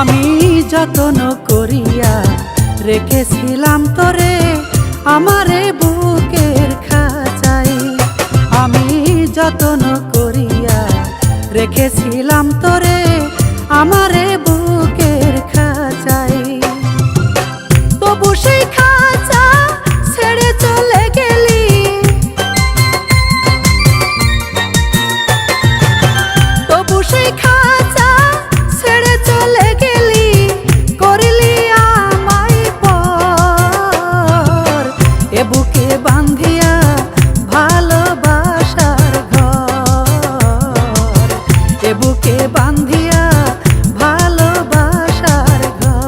আমি যতন করিয়া রেখেছিলাম তোরে আমারে বুকের খাঁচায়। আমি যতন করিয়া রেখেছিলাম তোরে আমারে বুকের খাঁচায়। তবু সেই খাঁচা ছেড়ে চলে গেলি, তবু সেই খাঁচা ছেড়ে চলে গেলি, করলি আমায় পর। এ বুকে বাঁধিয়া ভালোবাসার ঘর, এ বুকে বাঁধিয়া ভালোবাসার ঘর।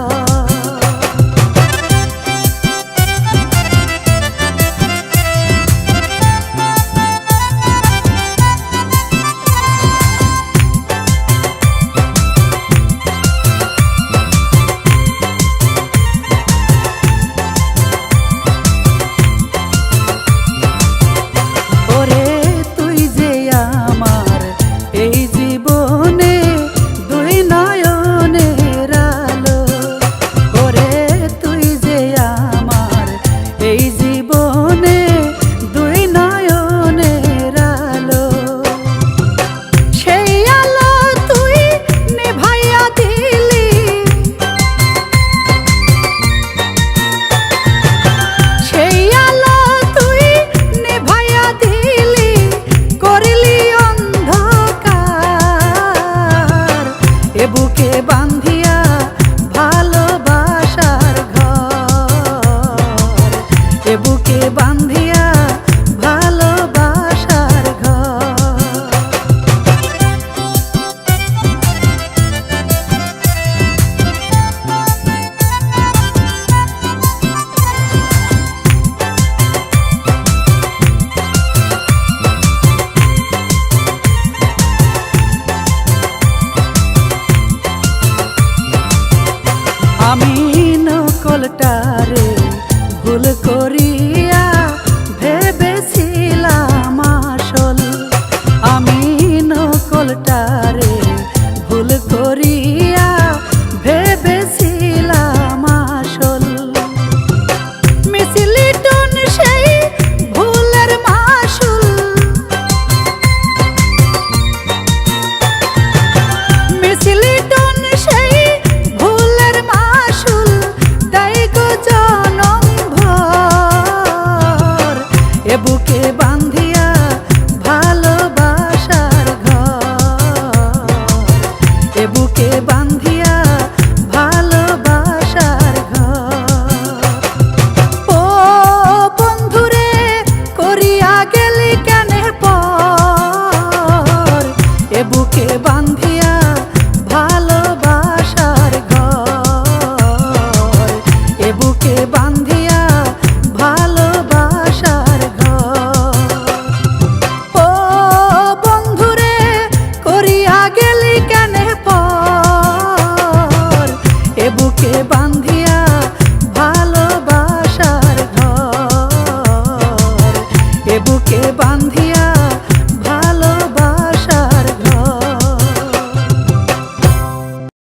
ওরে তুই যে আমার এই জীবনে দুই নয়নের আলো, ওরে তুই যে আমার এই জীবনে দুই নয়নের আলো। সেই আলো তুই নেভাইয়া দিলি, সেই আলো তুই নেভাইয়া দিলি, করলি অন্ধকার। এ বুকে বাঁধিয়া ভালোবাসার ঘর, এ বুকে বাঁধিয়া ভালোবাসার ঘর। আমি নকলটারে ভুল করিয়া ভেবেছিলাম আসল, আমি নকলটা